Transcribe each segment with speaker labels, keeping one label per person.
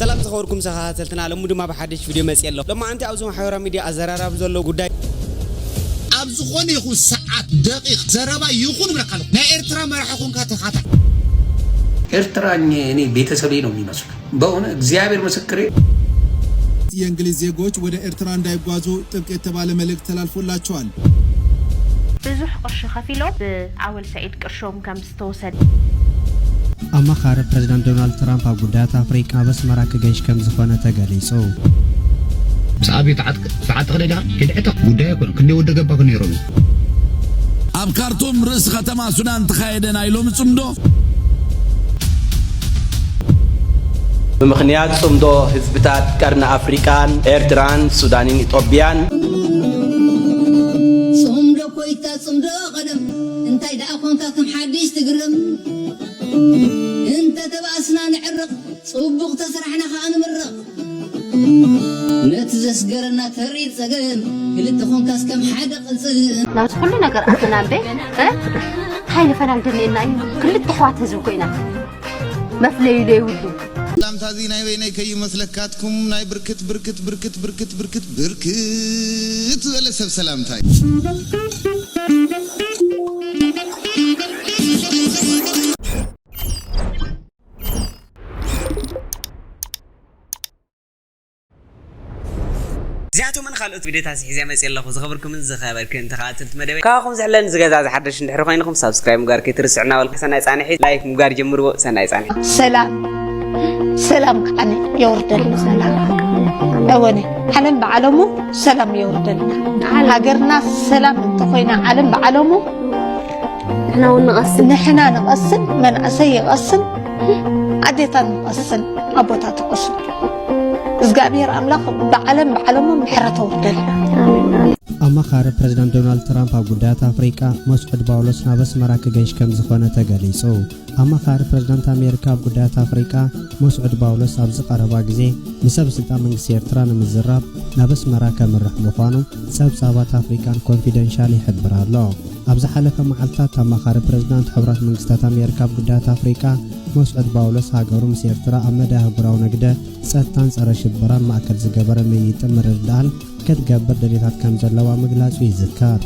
Speaker 1: سلام تخوركم سخاتلتنا لمو دما بحدش فيديو مسي الله لما انت عاوزون حيورا ميديا ازرارا بزلو غداي
Speaker 2: ابزخون يخو ساعات دقيق زربا يخون برقالو نا ኤርትራ መራحكم ካተካታ
Speaker 3: ኤርትራኝ እኔ ቤተሰቤ ነው የሚመስሉ በእውነት እግዚአብሔር መስክሬ
Speaker 4: የእንግሊዝ ዜጎች ወደ ኤርትራ እንዳይጓዙ ጥብቅ የተባለ መልእክት ተላልፎላቸዋል
Speaker 5: ብዙሕ ቅርሺ ከፊሎ በአወል ሰዒድ ቅርሾም ከም ዝተወሰደ
Speaker 6: አማካሪ ፕሬዝዳንት ዶናልድ ትራምፕ ጉዳያት አፍሪካ በስመራ ከገሽ ከም ዝኾነ ተገሊጹ
Speaker 2: ሳቢት ሰዓት ቀለዳ ከደዕታ ጉዳይ ኮን ክንዴ ወደ ገባ ከነይሮ
Speaker 7: ኣብ ካርቱም ርዕስ ከተማ ሱዳን ተኻየደን አይሎም ጽምዶ
Speaker 8: በምክንያት ጽምዶ ህዝብታት ቀርና አፍሪካን ኤርትራን ሱዳንን ኢትዮጵያን
Speaker 9: ጽምዶ ኮይታ ጽምዶ ቀደም እንታይ ዳ ኮንካ ከም ሓዲስ ትግርም انت تباسنا نعرق صبغ تسرحنا خان مرق نتزسقرنا تريد سقم قلت تخون كاس كم حدا قلصن
Speaker 5: لا تقول لنا قرأتنا به هاي نفنان دلينا كل التحوات هزوكينا مفلي لي ودو
Speaker 10: سلام تازي ناي ويناي كي مسلكاتكم ناي بركت بركت بركت بركت بركت بركت ولا سب سلام تاي
Speaker 1: زياتو من خالوت فيديو تاسي حزام يسيلخو زخبركم زخبركم تخاتلت مدبي كاخم زعلان زغازا حدش ندحر خوينكم سبسكرايب مغار كيترسعنا والكسنا يصانحي لايك مغار جمرو سنا يصانحي
Speaker 11: سلام أنا يوردل سلام أوني حنن بعلمو سلام يوردل هاجرنا سلام انتقينا علم بعلمو نحنا نقصن من أسي يقصن عديتا نقصن أبوتا تقصن زغابير أملاك بعلمو محرته وردل
Speaker 6: አማካሪ ፕሬዝዳንት ዶናልድ ትራምፕ ጉዳያት አፍሪካ መስዑድ ባውሎስ ናበስመራ ከገሽ ከም ዝኾነ ተገሊጹ አማካሪ ፕሬዝዳንት አሜሪካ ጉዳያት አፍሪካ መስዑድ ባውሎስ ኣብ ዝቀረባ ግዜ ንሰብ ስልጣን መንግስቲ ኤርትራ ንምዝራብ ናበስመራ ከምርሕ ምዃኑ ሰብሳባት አፍሪካን ኮንፊደንሻል ይሕብር ኣሎ ኣብ ዝሓለፈ መዓልታት አማካሪ ፕሬዝዳንት ሕብረት መንግስታት አሜሪካ ጉዳያት አፍሪካ መስዑድ ባውሎስ ሃገሩ ምስ ኤርትራ ኣብ መዳህብራው ነግደ ጸጥታን ጸረ ሽብራን ማዕከል ዝገበረ ምይይጥን ምርድዳል ከትገበር ደሌታት ከም ዘለዋ መግለጹ ይዝካር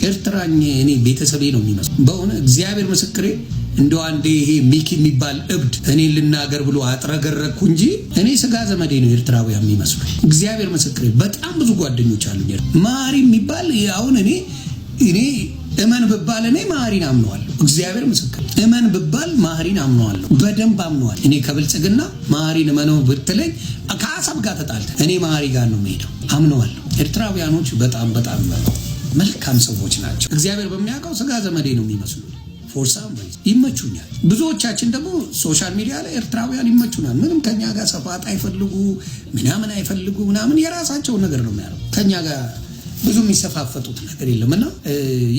Speaker 3: ኤርትራኝ እኔ ቤተሰቤ ነው የሚመስሉ በእውነት እግዚአብሔር መስክሬ እንደው አንዴ ይሄ ሚኪ የሚባል እብድ እኔ ልናገር ብሎ አጥረገረኩ እንጂ እኔ ስጋ ዘመዴ ነው ኤርትራውያን የሚመስሉ እግዚአብሔር መስክሬ በጣም ብዙ ጓደኞች አሉኝ ማሪ የሚባል አሁን እኔ እመን በባል እኔ ማሪን አምነዋለሁ እግዚአብሔር መስክሬ እመን በባል ማሪን አምነዋለሁ በደንብ አምነዋለሁ እኔ ከብልጽግና ማሪን እመነው ብትለኝ ከአሳብ ጋር ተጣልተ እኔ ማሪ ጋር ነው የምሄደው አምነዋለሁ ኤርትራውያኖች በጣም መልካም ሰዎች ናቸው እግዚአብሔር በሚያውቀው ስጋ ዘመዴ ነው የሚመስሉ ፎርሳም ይመቹኛል ብዙዎቻችን ደግሞ ሶሻል ሚዲያ ላይ ኤርትራውያን ይመቹናል ምንም ከኛ ጋር ሰፋት አይፈልጉ ምናምን አይፈልጉ ምናምን የራሳቸው ነገር ነው የሚያደርጉ ከኛ ጋር ብዙ የሚሰፋፈጡት ነገር የለምና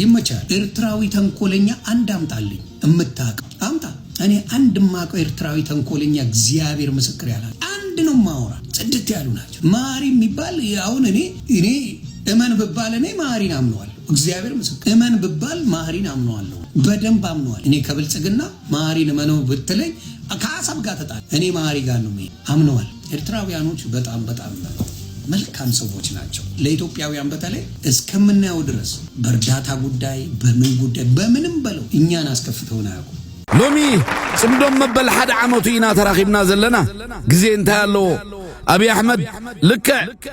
Speaker 3: ይመቻል ኤርትራዊ ተንኮለኛ አንድ አምጣልኝ እምታውቀው አምጣ እኔ አንድ ማቀው ኤርትራዊ ተንኮለኛ እግዚአብሔር ምስክር ያላል አንድ ነው ማውራ ጽድት ያሉ ናቸው ማሪ የሚባል አሁን እኔ እመን በባል እኔ ማሪን አምነዋለሁ እግዚአብሔር ምስክር እመን በባል ማሪን አምነዋለሁ በደንብ አምነዋለሁ እኔ ከብልጽግና ማሪን እመነው ብትለኝ ከአሳብ ጋር ተጣል እኔ ማሪ ጋር ነው አምነዋለሁ ኤርትራውያኖች በጣም መልካም ሰዎች ናቸው ለኢትዮጵያውያን በተለይ እስከምናየው ድረስ በእርዳታ ጉዳይ በምን ጉዳይ በምንም በለው እኛን አስከፍተውና ያውቁ
Speaker 7: ሎሚ ጽምዶም መበል ሓደ ዓመቱ ኢና ተራኺብና ዘለና ግዜ እንታይ ኣሎ አብይ አህመድ ልክ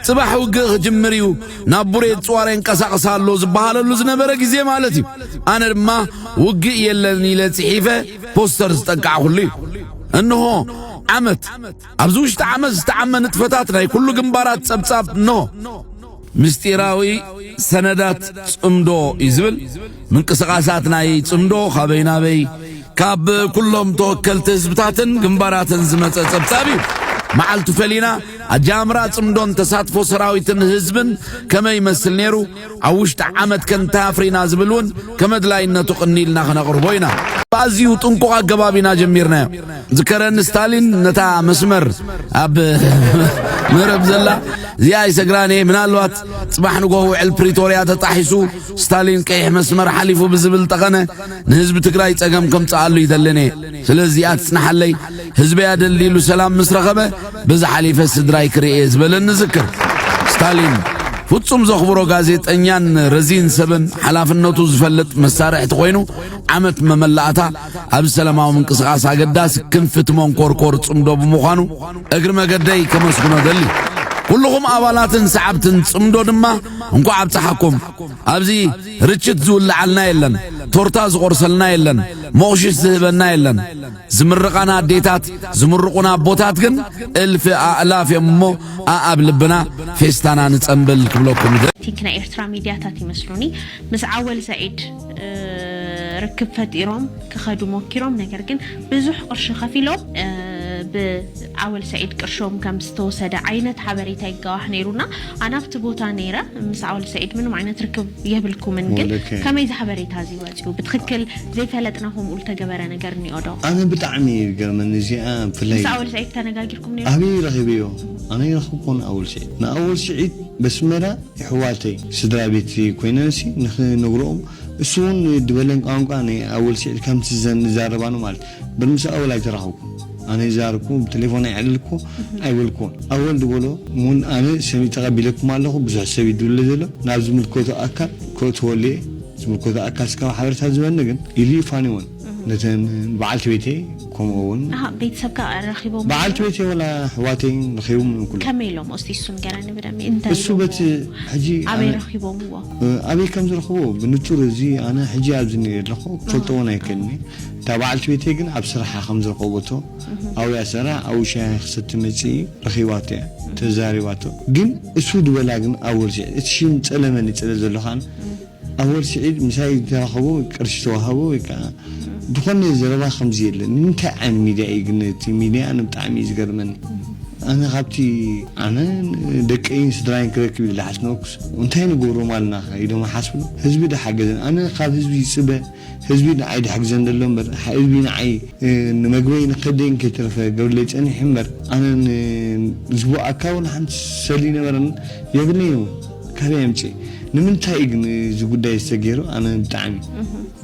Speaker 7: ጽባህ ውግእ ጅምሪው ናቡሬት ጿሬን ቀሳቀሳሎ ዝባሃለሉ ዝነበረ ግዜ ማለት እዩ አነ ድማ ውግእ የለን ኢለ ጽሒፈ ፖስተር ዝጠቃዕኹሉ እንሆ ዓመት ኣብዚ ውሽጢ ዓመት ዝተዓመነ ጥፈታት ናይ ኩሉ ግንባራት ጸብጻብ ነው ምስጢራዊ ሰነዳት ጽምዶ ይዝብል ምንቅስቃሳት ናይ ጽምዶ ኻበይናበይ ካብ ኩሎም ተወከልቲ ህዝብታትን ግንባራትን ዝመጸ ጸብጻብ እዩ መዓልቱ ፈሊና አጃምራ ጽምዶን ተሳትፎ ሰራዊትን ህዝብን ከመይ መስል ነሩ ኣብ ውሽጢ ዓመት ከንታ አፍሪና ዝብሉን ከመድላይነቱ ቅኒልና ክነቅርቦ ኢና بازيو تنقو أجبابنا جميرنا ذكرن ستالين نتا مسمر أب مرب زلا زي سجراني من الوقت صباح نقوه البريتوريا تتحسو ستالين كيح مسمر حليفو بزبل تغنى نهزب تقراي تقام كم تعالو يدلني سلزيات سنحلي هزب يدلي له سلام مسرغبه بز حليفه السدراي كريز بلن نذكر ستالين فتصم زخبرو ጋዜጠኛን ረዚን ሰበን ሐላፍነቱ ዝፈልጥ መሳርሕ ተቆይኑ ዓመት መመላእታ ኣብ ሰላማዊ ምንቅስቃስ አገዳስ ክንፍት መንቆርቆር ጽምዶ በመዃኑ እግር መገደይ ከመስኩኖ ደሊ ኩልኩም አባላትን ሰዓብትን ጽምዶ ድማ እንኳ ኣብጽሐኩም ኣብዚ ርችት ዝውልዓልና የለን ቶርታ ዝቆርሰልና የለን ሞሽሽ ዝህበና የለን ዝምርቃና አዴታት ዝምርቁና ቦታት ግን እልፍ አላፍ የሞ አብ ልብና ፌስታና ንጸምብል ክብለኩም
Speaker 12: ቲክና ኤርትራ ሚዲያታት ይመስሉኒ ምስ ዓወል ሰዒድ ርክብ ፈጢሮም ክኸዱ ሞኪሮም ነገር ግን ብዙሕ ቅርሺ ከፊሎም بعول سعيد كرشوم كم استوسد عينة حبريتها الجواح نيرونا أنا في بوتا نيرة مس عول سعيد منهم عينة ركب يهبلكم من جل كم إذا حبريتها زواج وبتخكل زي فلتنا هم قلت جبرنا جرني أدا
Speaker 13: أنا بتعمي من زي في الليل
Speaker 12: مس عول سعيد تنا جاكركم نيرة
Speaker 13: أبي رهيبيو أنا يرخبون أول شيء نا أول شيء بس مرة حواتي سدرا بيتي كويناسي نقولهم السون دبلن قانقاني أول شيء كم تزن زاربانو مال بالمس أول أجرهم أنا زاركم بتليفوني عليكم أولكم أول دولو من أنا سمي تقبلكم ماله بزح سوي دول ذلو نازم الكوت أكل كوت ولي زم الكوت أكل سكوا حضرت هذا نجن إلي فانيون نتن بعلت بيتي كم أون
Speaker 12: بيت سبكة رخيبهم
Speaker 13: بعلت بيتي ولا حواتين رخيبهم كله
Speaker 12: كملهم أستيسون جراني بدمي أنت
Speaker 13: السبت حجي
Speaker 12: أبي رخيبهم هو
Speaker 13: أبي كم رخيبه بنطور زي أنا حجي عبزني رخو فلتونا يكلني تابعت بيتي جن أبصرها خمس رقوبته أو يسرع أو شيء خصت متي رخيواته تزاريواته جن السود ولا جن أول شيء الشيء تلمني تلزلخان أول شيء مساي تراخبو كرشتوا هبو دخلني زربا خمسين لأن أنت عن ميديا جنتي ميديا أنا بتعمي زجرمني أنا غبتي أنا دكين سدراين كركب اللي حسنوكس وانتهينا بورو مالنا إذا ما حسبنا حزبي ده حاجة أنا خاف حزبي سبه حزبي ده عيد حق زند اللمبر حزبي نعي نمجوين قدين كتر فقول لي أنا حمر أنا أسبوع أكون عن سلينا مرن يبنيو كلام شيء نمنتهي زوجي يستجيرو أنا بتعمي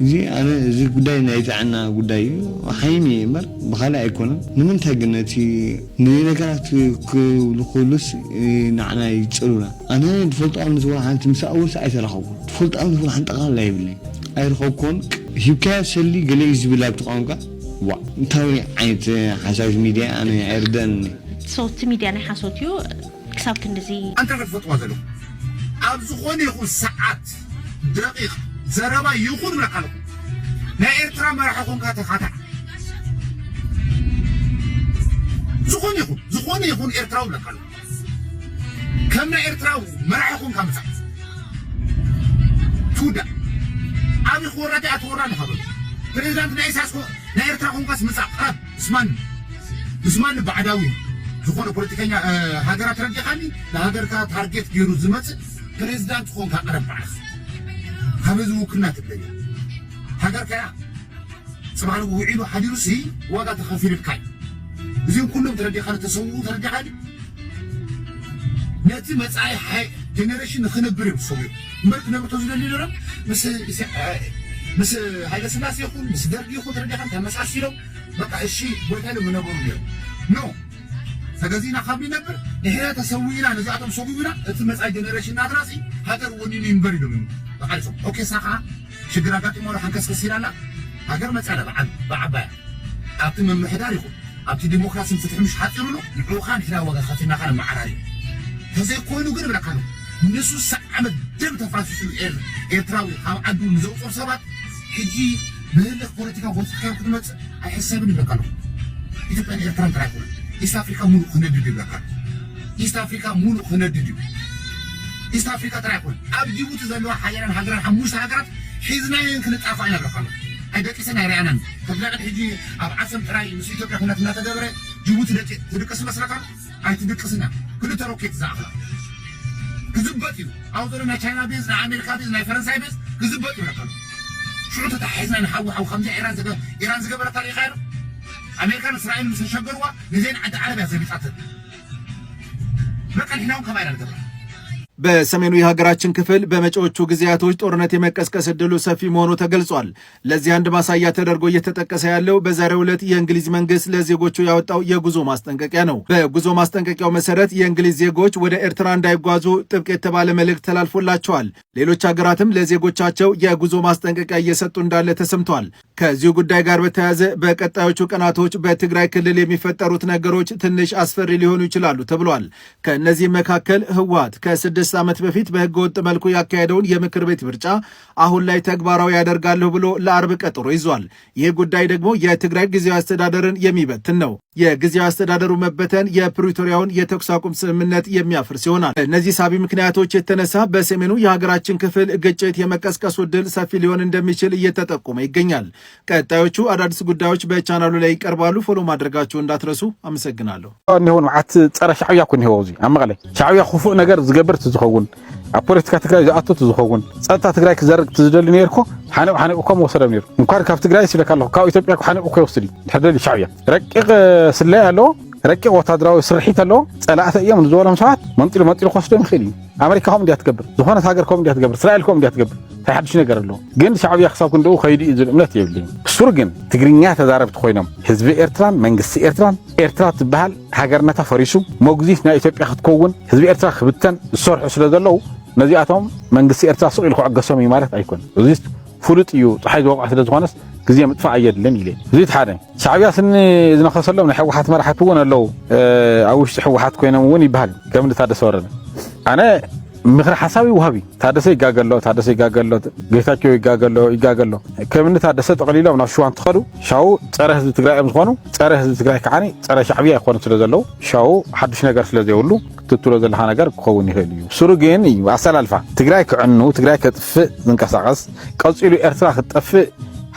Speaker 13: زي أنا زي قداي نايت عنا قداي وحيمي مر بخلا يكون نمنتهي جنتي نينا كانت كلخلص نعنا يتسألونا أنا دفلت أنا تقول عن تمسك أول ساعة رخو دفلت أنا تقول عن تقال لا يبلي أي رخو كون هيبكا سلي قليز بلا بتقانك وا تاوي عيت حساب ميديا أنا عردن
Speaker 12: صوت ميديا أنا حسوتيو كسبت النزي
Speaker 2: أنت في الفتوى ذلك أبزخون يخون ساعات دقيقة زربا يخون مرقلو نا إرترا مرحكم كاتخاتا زخون يخون إرتراو مرقلو كمنا إرتراو مرحكم كامسا تودا أبي خوراتي أتورا نخبر بريزانت نايساسكو نا إرتراكم كاس مسا قرب اسمان بعداوي زخون بوليتيكانيا هاجرات رجحاني لهاجر كا تارجت جيرو زمت بريزدانت خون كقرب بعض خبزو كنا تبلي هاجر كا سمعنا وعيدو حديروسي وقت خفير الكاي زين كلهم ترجع خالد تسووا ترجع عادي نأتي مسعى حي جنريشن خنبري بسوي مرت نبتوزن اللي لرا مس هذا سناس يقول مس درج يقول ترجع خالد مسعى سيرو بقى الشيء بوتانو من أبو نو فجزينا خبي نبر نحنا تسوينا نزعتهم سوينا تمسعى جنريشن نادراسي هاجر ونيني نبري لهم بقى أوكي ساقع شجرات مورا حنكس كسيرة لا هاجر مسألة بعد أعطي من محدار يقول أبتي ديمقراطية فتح مش حاطينه نحوخان إحنا وقت خاتينا كان معراري هذا كونه قرب لكانوا نسوا سعمد دم تفاصيل إيرتراوي هم عدوا نزوج فرصات حجي بهذا البوليتيكا وفكر كلمة أحسابني لكانوا إذا كان إيرترا تراكم إيست أفريقيا مو خنددي لكانوا إيست أفريقيا مو خنددي إيست أفريقيا تراكم أبدي وتزلوا حيانا هجران حموش هجرات حزنا يمكن تأفعنا لكانوا هذا كيسنا رأينا فبلاقي حجي أبعثم تراي مسيطر كهنا كنا تدبره جيبوتي تدقسنا سرقة أي تدقسنا كل تروكيت زعفة كذبتي أو ذرنا تشاينا بيز نا أمريكا بيز نا فرنسا بيز كذبتي ركانو شو تتحزنا نحوح أو خمسة إيران زجبرة طريق غير أمريكا إسرائيل مسشجروا لزين عند عربية زي بيتعطل بقى هنا وكمان الجبرة
Speaker 4: በሰሜኑ የሀገራችን ክፍል በመጪዎቹ ጊዜያቶች ጦርነት የመቀስቀስ ዕድሉ ሰፊ መሆኑ ተገልጿል። ለዚህ አንድ ማሳያ ተደርጎ እየተጠቀሰ ያለው በዛሬው ዕለት የእንግሊዝ መንግስት ለዜጎቹ ያወጣው የጉዞ ማስጠንቀቂያ ነው። በጉዞ ማስጠንቀቂያው መሰረት የእንግሊዝ ዜጎች ወደ ኤርትራ እንዳይጓዙ ጥብቅ የተባለ መልእክት ተላልፎላቸዋል። ሌሎች ሀገራትም ለዜጎቻቸው የጉዞ ማስጠንቀቂያ እየሰጡ እንዳለ ተሰምቷል። ከዚሁ ጉዳይ ጋር በተያያዘ በቀጣዮቹ ቀናቶች በትግራይ ክልል የሚፈጠሩት ነገሮች ትንሽ አስፈሪ ሊሆኑ ይችላሉ ተብሏል። ከእነዚህም መካከል ህወሓት ከ6 ዓመት በፊት በህገ ወጥ መልኩ ያካሄደውን የምክር ቤት ምርጫ አሁን ላይ ተግባራዊ ያደርጋለሁ ብሎ ለአርብ ቀጠሮ ይዟል። ይህ ጉዳይ ደግሞ የትግራይ ጊዜያዊ አስተዳደርን የሚበትን ነው። የጊዜያዊ አስተዳደሩ መበተን የፕሪቶሪያውን የተኩስ አቁም ስምምነት የሚያፈርስ ይሆናል። እነዚህ ሳቢ ምክንያቶች የተነሳ በሰሜኑ የሀገራችን ክፍል ግጭት የመቀስቀሱ ዕድል ሰፊ ሊሆን እንደሚችል እየተጠቆመ ይገኛል። ቀጣዮቹ አዳዲስ ጉዳዮች በቻናሉ ላይ ይቀርባሉ። ፎሎ ማድረጋችሁ እንዳትረሱ። አመሰግናለሁ።
Speaker 14: እንሆን ማዓት ጸረ ሻዕብያ ኩን ህወዚ አመቀለ ሻዕብያ ክፉእ ነገር ዝገብር ትዝኸውን ኣብ ፖለቲካ ትግራይ ዝኣቱ ትዝኸውን ጸጥታ ትግራይ ክዘርግ ትዝደሊ ነርኮ ሓነቑ ከም ወሰደም ነይሩ እንኳን ካብ ትግራይ ሲለካ ኣለኹ ካብ ኢትዮጵያ ሓነቑ ከይወስድ ድሕደሊ ሻዕብያ ረቂቕ ስለይ ኣለዎ ረቂቕ ወታደራዊ ስርሒት ኣለዎ ጸላእተ እዮም ዝበሎም ሰባት መንጢሉ ክወስዶ ይኽእል እዩ። ኣሜሪካ ከም እንዲያ ትገብር ዝኾነት ሃገር ከም እንዲያ ትገብር እስራኤል ከም እንዲያ ትገብር እንታይ ሓድሽ ነገር ኣለዎ ግን ሻዕብያ ክሳብ ክንደኡ ከይዲ እዩ ዝብል እምነት የብለኝ። እሱር ግን ትግርኛ ተዛረብቲ ኮይኖም ህዝቢ ኤርትራን መንግስቲ ኤርትራን ኤርትራ ትበሃል ሃገርነታ ፈሪሱ ሞግዚት ናይ ኢትዮጵያ ክትከውን ህዝቢ ኤርትራ ክብተን ዝሰርሑ ስለ ዘለዉ ነዚኣቶም መንግስቲ ኤርትራ ስቕ ኢሉ ክዕገሶም እዩ ማለት ኣይኮነን። እዚ ፍሉጥ እዩ ፀሓይ ዝወቕዓ ስለ ዝኾነስ ግዜ ምጥፋእ ኣየድልን ኢለ እዚ ሓደ ሻዕብያ ስኒ ዝነኸሰሎም ናይ ሕወሓት መራሕቲ እውን ኣለዉ ኣብ ውሽጢ ሕወሓት ኮይኖም እውን ይበሃል ከም ታደሰ ወረደ ኣነ ምክሪ ሓሳቢ ውሃቢ ታደሰ ይጋገሎ ጌታቸው ይጋገሎ ከምኒ ታደሰ ጠቕሊሎም ናብ ሸዋ እንትኸዱ ሻው ፀረ ህዝቢ ትግራይ እዮም ዝኾኑ ፀረ ህዝቢ ትግራይ ከዓኒ ፀረ ሻዕብያ ይኾኑ ስለ ዘለዉ ሻው ሓድሽ ነገር ስለ ዘይብሉ ክትትሎ ዘለካ ነገር ክኸውን ይኽእል እዩ። ስሩ ግን እዩ ኣሰላልፋ ትግራይ ክዕኑ ትግራይ ከጥፍእ ዝንቀሳቐስ ቀፂሉ ኤርትራ ክትጠፍእ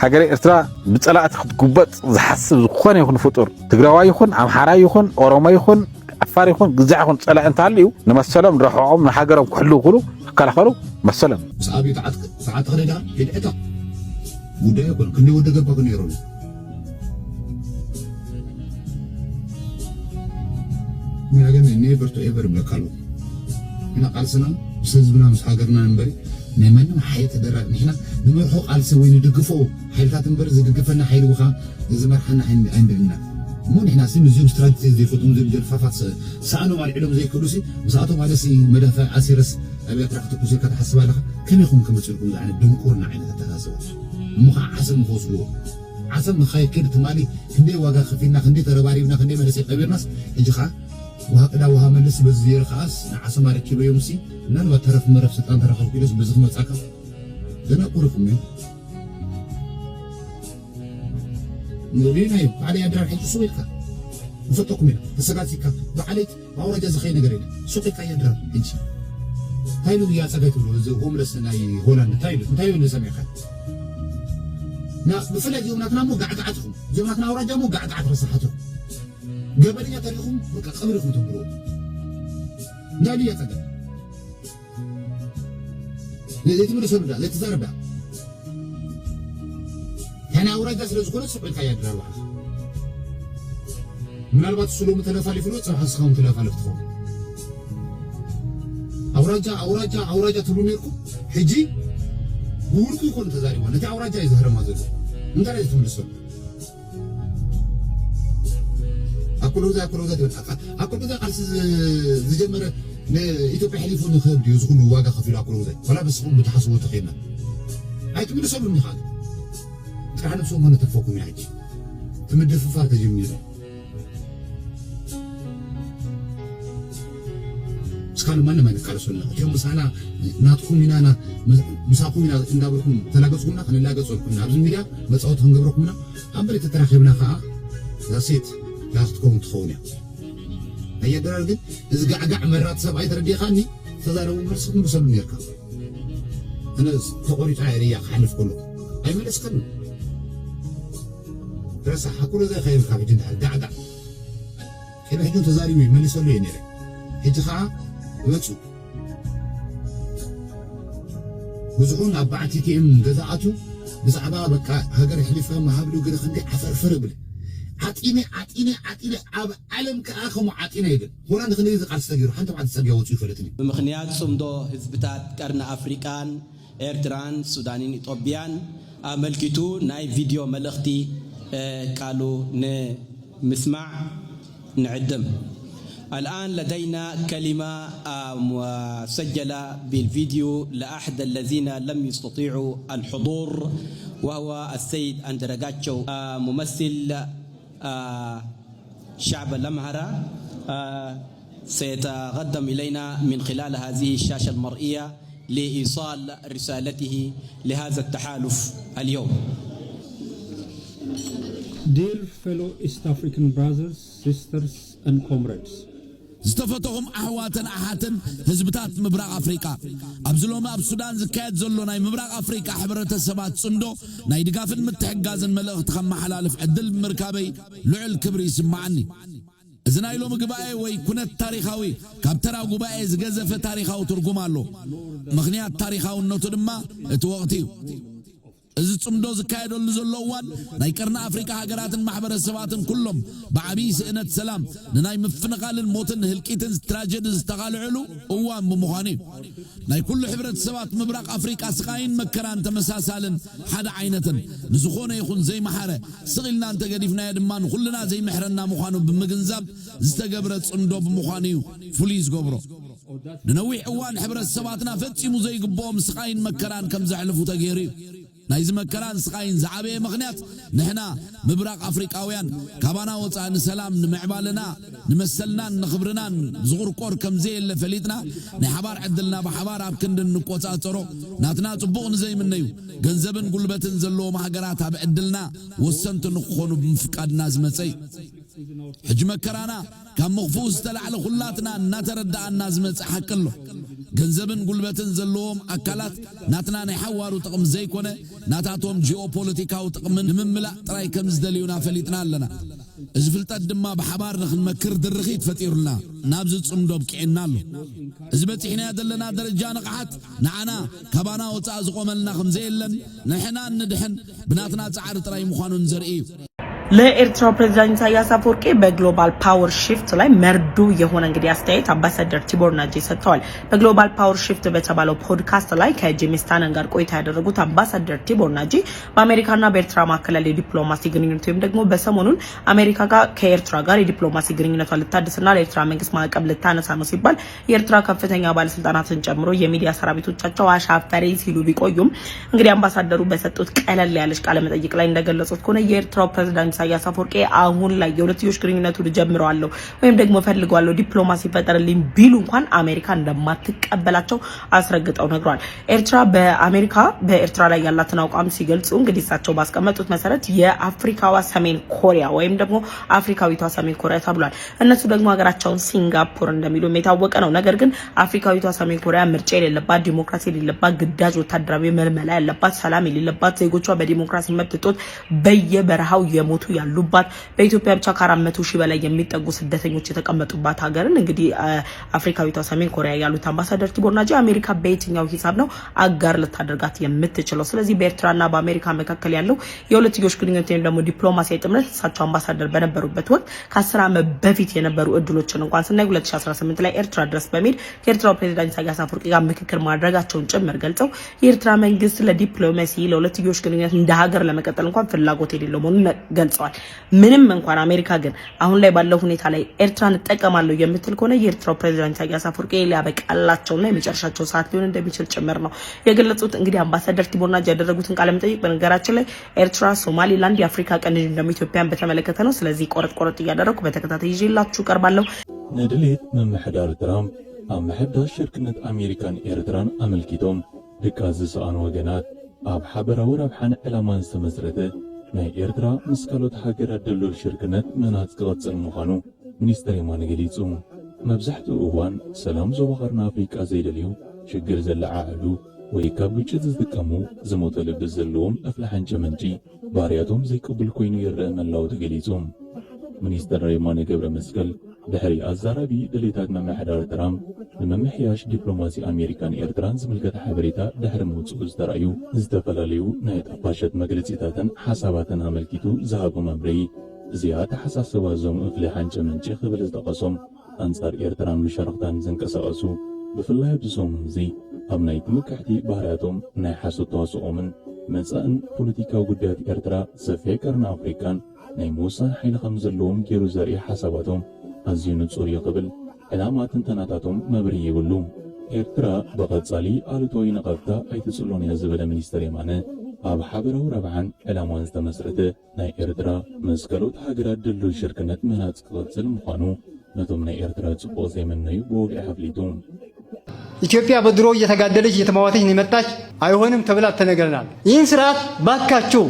Speaker 14: ሃገር ኤርትራ ብፀላእቲ ክትጉበጥ ዝሓስብ ዝኾነ ይኹን ፍጡር ትግራዋይ ይኹን ኣምሓራ ይኹን ኦሮሞ ይኹን ዓፋር ይኹን ግዛዕ ይኹን ፀላእ እንተሃልዩ ንመሰሎም ንረሕዖም ንሃገሮም ክሕልው ክሉ ክከላኸሉ መሰሎም
Speaker 2: ምስ ኣብዩ ሰዓት ክደዳ ሄድዕታ ጉዳይ ይኮን ክንደይ ወደ ገባ ነይሩ ሚያገን ኔቨር ቱ ኤቨር ብለካሉ ኢና ቃልስና ምስ ህዝብና ምስ ሃገርና እንበሪ ናይ ማንም ሓይል ተደራ ንሕና ንመርሖ ቃልሲ ወይ ንድግፎ ሓይልታት እንበሪ ዝድግፈና ሓይል ውኻ ዝመርሓና ኣይንብልና مو نحن سيم زيوم استراتيجي زي فوتون زي بالفافات سأنو مع العلوم زي كلوسي مساعتو مع نسي مدافع عسيرس أبي أترك تكوسي كتحسب على كم يكون كم تقول يعني دمكورنا عين التناسب مخ حسن مخوصلو حسن مخايف كده تمالي كندي واجا خفينا كندي ترباري بنا كندي مدرسة كبير ناس إجخا وهكذا وها ملس بزير خاص عسى ما ركبه يومسي نان وترف مرف ستان ترف كيلوس بزخمة ساكا ده نقولكم مين نورينا يو علي أدرى الحين سويكا وفتوك منه تسقاتيكا بعليك ما هو رجع زخينا قرينا سويكا يدرى إنشي تايلو يا سقاتو هم لسناي هولاند تايلو اللي سميخا نا بفلك يومنا مو قاعد عتهم يومنا ورجع مو قاعد عت رصحتهم قبلية تاريخهم وكا خبركم تمرو نالي يا سقات لذي تمر سبدا لذي تزاربدا أنا أوراد أسرع زكونة سبعين كيان دروا من البات سلوم تلافالي فلوس صح حسخهم تلافالي فتخون أوراجا تلونيركم حجي بوركو يكون تزاري وانا تي أوراجا يظهر ما زلوا انت لازم تملسون أكلوزا أكلوزا قرص زجمرة إثيوبيا حليفون خبر يزخون واجا خفيل أكلوزا ولا بس هم بتحسبوا تخينا هاي تملسون من هذا كان بسوق من تفوقهم يعيش تمدف فارك جميلة سكانوا ما نكال سنة يوم مسانا ناتكم هنا مساقوا هنا ندابركم تلاقصونا خلينا نلاقصوكم نابز ميديا بس أوت هنجبركمنا أمبري تتراخبنا خا زاسيت ياخذكم تخونيا هي درجة إذا قاعد مرات سبعة تردي خاني تزاروا مرسكم بسلم يركب أنا تقولي تعالي يا حلف كله أي من أسكن درس حكوا له زي خير خارج جنها دعدع كنا هجون تزاري من يسولي نيره هجى خا ويتسو بزعون أبعتي كيم جزاعته بزعبا بكا هجر حلفة ما هبلو قد خندي عفرفر بل عطيني أب علم كأخم عطيني يقول هنا نخلي ذي قال استجيرو حتى بعد استجيرو وتشوف فرتني
Speaker 8: بمخنيات صمدو حزبتات قرن أفريقان إيرتران سودانين إثيوبيان ملكتو ناي فيديو ملختي قالوا نسمع نعدم الآن لدينا كلمة مسجلة بالفيديو لأحد الذين لم يستطيعوا الحضور وهو السيد أندرغاتشو ممثل شعب الأمهرة سيتقدم إلينا من خلال هذه الشاشة المرئية لإيصال رسالته لهذا التحالف اليوم.
Speaker 15: Dear fellow East African brothers, sisters and comrades.
Speaker 7: ዝተፈተኹም ኣሕዋትን ኣሓትን ህዝብታት ምብራቕ ኣፍሪቃ ኣብ ዝሎማ ኣብ ሱዳን ዝካየድ ዘሎ ናይ ምብራቕ ኣፍሪቃ ሕብረተሰባት ጽምዶ ናይ ድጋፍን ምትሕጋዝን መልእኽቲ ከመሓላልፍ ዕድል ብምርካበይ ልዑል ክብሪ ይስማዓኒ እዚ ናይ ሎሚ ጉባኤ ወይ ኩነት ታሪኻዊ ካብ ተራ ጉባኤ ዝገዘፈ ታሪኻዊ ትርጉም ኣሎ ምኽንያት ታሪኻውነቱ ድማ እቲ ወቕቲ እዩ እዚ ጽምዶ ዝካየደሉ ዘሎ እዋን ናይ ቀርና ኣፍሪካ ሃገራትን ማሕበረሰባትን ኩሎም ብዓብዪ ስእነት ሰላም ንናይ ምፍንቓልን ሞትን ህልቂትን ትራጀዲ ዝተቓልዕሉ እዋን ብምዃኑ እዩ ናይ ኩሉ ሕብረተሰባት ምብራቕ ኣፍሪቃ ስቃይን መከራን ተመሳሳልን ሓደ ዓይነትን ንዝኾነ ይኹን ዘይመሓረ ስቒልና እንተገዲፍናዮ ድማ ንኹልና ዘይምሕረና ምዃኑ ብምግንዛብ ዝተገብረ ጽምዶ ብምዃኑ እዩ ፍሉይ ዝገብሮ ንነዊሕ እዋን ሕብረተሰባትና ፈጺሙ ዘይግብኦም ስቃይን መከራን ከም ዘሕልፉ ተገይሩ እዩ ናይዚ መከራን ስቃይን ዝዓበየ ምኽንያት ንሕና ምብራቕ ኣፍሪቃውያን ካባና ወፃእ ንሰላም ንምዕባልና ንመሰልናን ንኽብርናን ዝቑርቆር ከምዘየለ ፈሊጥና ናይ ሓባር ዕድልና ብሓባር ኣብ ክንዲ ንቆፃፀሮ ናትና ጽቡቕ ንዘይምነ እዩ ገንዘብን ጉልበትን ዘለዎም ሃገራት ኣብ ዕድልና ወሰንቲ ንክኾኑ ብምፍቃድና ዝመፀ እዩ ሕጂ መከራና ካብ ምኽፉእ ዝተላዕለ ኩላትና እናተረዳእና ዝመፀ ሓቂ ኣሎ ገንዘብን ጉልበትን ዘለዎም ኣካላት ናትና ናይ ሓዋሩ ጥቕሚ ዘይኮነ ናታቶም ጂኦፖለቲካዊ ጥቕሚ ንምምላእ ጥራይ ከም ዝደልዩና ፈሊጥና ኣለና እዚ ፍልጠት ድማ ብሓባር ንኽንመክር ድርኺት ፈጢሩልና ናብዚ ጽምዶ ብቂዕና ኣሎ እዚ በፂሕና ዘለና ደረጃ ንቕሓት ንዓና ካባና ወፃእ ዝቆመልና ከምዘየለን ንሕና ንድሕን ብናትና ፃዕሪ ጥራይ ምዃኑን ዘርኢ እዩ
Speaker 16: ለኤርትራው ፕሬዝዳንት ኢሳያስ አፈወርቂ በግሎባል ፓወር ሽፍት ላይ መርዶ የሆነ እንግዲህ አስተያየት አምባሳደር ቲቦር ናጄ ሰጥተዋል። በግሎባል ፓወር ሽፍት በተባለው ፖድካስት ላይ ከጄሚ ስታነን ጋር ቆይታ ያደረጉት አምባሳደር ቲቦር ናጄ በአሜሪካና በኤርትራ መካከል የዲፕሎማሲ ግንኙነት ወይም ደግሞ በሰሞኑን አሜሪካ ጋር ከኤርትራ ጋር የዲፕሎማሲ ግንኙነቷን ልታድስና ለኤርትራ መንግስት ማዕቀብ ልታነሳ ነው ሲባል የኤርትራ ከፍተኛ ባለስልጣናትን ጨምሮ የሚዲያ ሰራዊቶቻቸው አሻፈሬ ሲሉ ቢቆዩም እንግዲህ አምባሳደሩ በሰጡት ቀለል ያለች ቃለ መጠይቅ ላይ እንደገለጹት ከሆነ የኤርትራው ፕሬዝዳንት ኢሳያስ አፈወርቂ አሁን ላይ የሁለትዮሽ ግንኙነቱን ጀምረዋል ወይም ደግሞ ፈልገዋል ዲፕሎማሲ ፈጠረልኝ ቢሉ እንኳን አሜሪካ እንደማትቀበላቸው አስረግጠው ነግሯል። ኤርትራ በአሜሪካ በኤርትራ ላይ ያላትን አቋም ሲገልጹ እንግዲህ እሳቸው ባስቀመጡት መሰረት የአፍሪካዋ ሰሜን ኮሪያ ወይም ደግሞ አፍሪካዊቷ ሰሜን ኮሪያ ተብሏል። እነሱ ደግሞ ሀገራቸውን ሲንጋፖር እንደሚሉ የታወቀ ነው። ነገር ግን አፍሪካዊቷ ሰሜን ኮሪያ ምርጫ የሌለባት ዲሞክራሲ የሌለባት ግዳጅ ወታደራዊ መልመላ ያለባት ሰላም የሌለባት ዜጎቿ በዲሞክራሲ መብት ጦት በየበረሃው የሞቱ ያሉባት በኢትዮጵያ ብቻ ከ400 ሺህ በላይ የሚጠጉ ስደተኞች የተቀመጡባት ሀገርን እንግዲህ አፍሪካዊቷ ሰሜን ኮሪያ ያሉት አምባሳደር ቲቦር ናጄ አሜሪካ በየትኛው ሂሳብ ነው አጋር ልታደርጋት የምትችለው? ስለዚህ በኤርትራና በአሜሪካ መካከል ያለው የሁለትዮሽ ግንኙነት ወይም ደግሞ ዲፕሎማሲያዊ ጥምረት እሳቸው አምባሳደር በነበሩበት ወቅት ከ10 ዓመት በፊት የነበሩ እድሎችን እንኳን ስናይ 2018 ላይ ኤርትራ ድረስ በመሄድ ከኤርትራው ፕሬዝዳንት ኢሳያስ አፈወርቂ ጋር ምክክር ማድረጋቸውን ጭምር ገልጸው የኤርትራ መንግስት ለዲፕሎማሲ ለሁለትዮሽ ግንኙነት እንደ ሀገር ለመቀጠል እንኳን ፍላጎት የሌለው መሆኑን ገልጸዋል። ምንም እንኳን አሜሪካ ግን አሁን ላይ ባለው ሁኔታ ላይ ኤርትራን ተጠቀማለሁ የምትል ከሆነ የኤርትራው ፕሬዝዳንት ኢሳያስ አፈወርቂ ሊያበቃላቸውና የመጨረሻቸው ሰዓት ሊሆን እንደሚችል ጭምር ነው የገለጹት። እንግዲህ አምባሳደር ቲቦር ናጄ ያደረጉትን ቃለ መጠይቅ በነገራችን ላይ ኤርትራ፣ ሶማሊላንድ የአፍሪካ ቀንድ እንደም ኢትዮጵያን በተመለከተ ነው። ስለዚህ ቆረጥ እያደረኩ በተከታታይ ይዤላችሁ ቀርባለሁ።
Speaker 17: ነድሌት መምሕዳር ትራምፕ ኣብ ምሕዳር ሽርክነት ኣሜሪካን ኤርትራን ኣመልኪቶም ድቃዝ ዝሰኣኑ ወገናት ኣብ ሓበራዊ ረብሓን ዕላማን ዝተመስረተ ናይ ኤርትራ ምስ ካልኦት ሃገራት ደለል ሽርክነት ምህናፅ ክቕፅል ምዃኑ ሚኒስተር የማነ ገሊጹ። መብዛሕትኡ እዋን ሰላም ዞባ ቀርኒ ኣፍሪቃ ዘይደልዩ ሽግር ዘለዓዓሉ ወይ ካብ ግጭት ዝጥቀሙ ዝሞተ ልብስ ዘለዎም ኣፍላሕን ጨመንጪ ባርያቶም ዘይቅብል ኮይኑ ይርአ መላው ተገሊጹ። ሚኒስተር የማነ ገብረ መስቀል ድሕሪ ኣዛራቢ ድሌታት መምሕዳር ትራምፕ ንመምሕያሽ ዲፕሎማሲ ኣሜሪካን ኤርትራን ዝምልከተ ሓበሬታ ድሕሪ ምውፅኡ ዝተረኣዩ ዝተፈላለዩ ናይ ጠፋሸት መግለፂታትን ሓሳባትን ኣመልኪቱ ዝሃቦ መምሪ እዚኣ ተሓሳስባ ዞም እፍሊ ሓንጭ ምንጪ ክብል ዝጠቐሶም ኣንጻር ኤርትራን መሻርክታን ዝንቀሳቐሱ ብፍላይ ኣብዚ ሰሙን እዚ ኣብ ናይ ትምክሕቲ ባህርያቶም ናይ ሓሶት ተዋስኦምን መጻእን ፖለቲካዊ ጉዳያት ኤርትራ ሰፊሕ ቀርኒ ኣፍሪካን ናይ ምውሳን ሓይሊ ከም ዘለዎም ገይሩ ዘርኢ ሓሳባቶም ኣዝዩ ንጹር እዩ ክብል ዕላማ ትንተናታቶም መብርሂ ይብሉ። ኤርትራ ብቐጻሊ ኣሉታዊ ነቐብታ ኣይትጽሎን እያ ዝበለ ሚኒስተር የማነ ኣብ ሓበራዊ ረብዓን ዕላማን ዝተመስረተ ናይ ኤርትራ ምስ ካልኦት ሃገራት ድልዱል ሽርክነት ምህናፅ ክቕጽል ምዃኑ ነቶም ናይ ኤርትራ ጽቡቕ ዘይመነዩ ብወግዒ ኣፍሊጡ
Speaker 18: ኢትዮጵያ በድሮ እየተጋደለች እየተማዋተች ነው የመጣች አይሆንም ተብላ ተነግረናል። ይህን ስርዓት ባካችሁ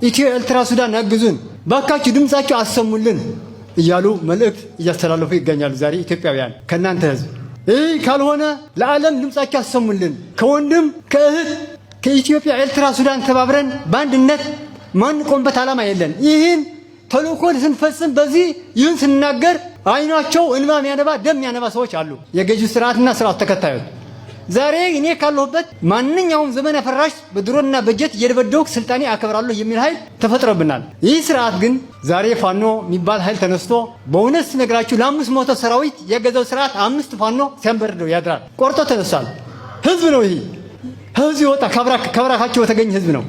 Speaker 18: ኢትዮ ኤርትራ ሱዳን አግዙን፣ ባካችሁ ድምጻችሁ አሰሙልን እያሉ መልእክት እያስተላለፉ ይገኛሉ። ዛሬ ኢትዮጵያውያን ከናንተ ህዝብ ይህ ካልሆነ ለዓለም ድምጻችሁ አሰሙልን፣ ከወንድም ከእህት ከኢትዮጵያ ኤርትራ ሱዳን ተባብረን በአንድነት ማንቆምበት ዓላማ የለን። ይህን ተልእኮ ስንፈጽም በዚህ ይህን ስንናገር አይናቸው እንባ የሚያነባ ደም የሚያነባ ሰዎች አሉ፣ የገዢው ስርዓትና ስርዓት ተከታዮች። ዛሬ እኔ ካለሁበት ማንኛውም ዘመን አፈራሽ በድሮና በጀት እየደበደብኩ ስልጣኔ አከብራለሁ የሚል ኃይል ተፈጥሮብናል። ይህ ስርዓት ግን ዛሬ ፋኖ የሚባል ኃይል ተነስቶ በእውነት ስነግራችሁ ለ500 ሰራዊት የገዛው ስርዓት 5 ፋኖ ሲያንበርደው ያድራል። ቆርጦ ተነሳል። ህዝብ ነው ይሄ ህዝብ ይወጣ ከብራካቸው የተገኘ ህዝብ ነው።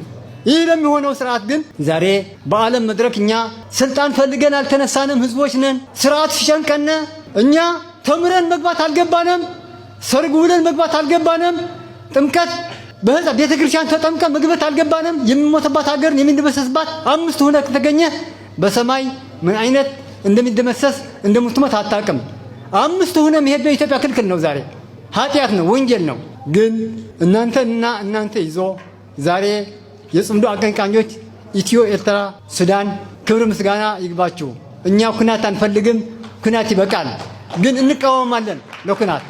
Speaker 18: ይህ ለሚሆነው ስርዓት ግን ዛሬ በዓለም መድረክ እኛ ስልጣን ፈልገን አልተነሳንም፣ ህዝቦች ነን። ስርዓት ሲጨንቀን እኛ ተምረን መግባት አልገባንም፣ ሰርግ ውለን መግባት አልገባንም፣ ጥምቀት በህፃ ቤተክርስቲያን ተጠምቀን መግባት አልገባንም። የሚሞተባት ሀገር የሚደመሰስባት 5 ሆነ ከተገኘ በሰማይ ምን አይነት እንደሚደመሰስ እንደምትሞት አታውቅም። 5 ሆነ መሄድ በኢትዮጵያ ክልክል ነው። ዛሬ ኃጢአት ነው፣ ወንጀል ነው። ግን እናንተ ይዞ ዛሬ የጽምዶ አቀንቃኞች ኢትዮ ኤርትራ ሱዳን ክብር ምስጋና ይግባችሁ። እኛ ኩናት አንፈልግም፣ ኩናት ይበቃል። ግን እንቃወማለን ለኩናት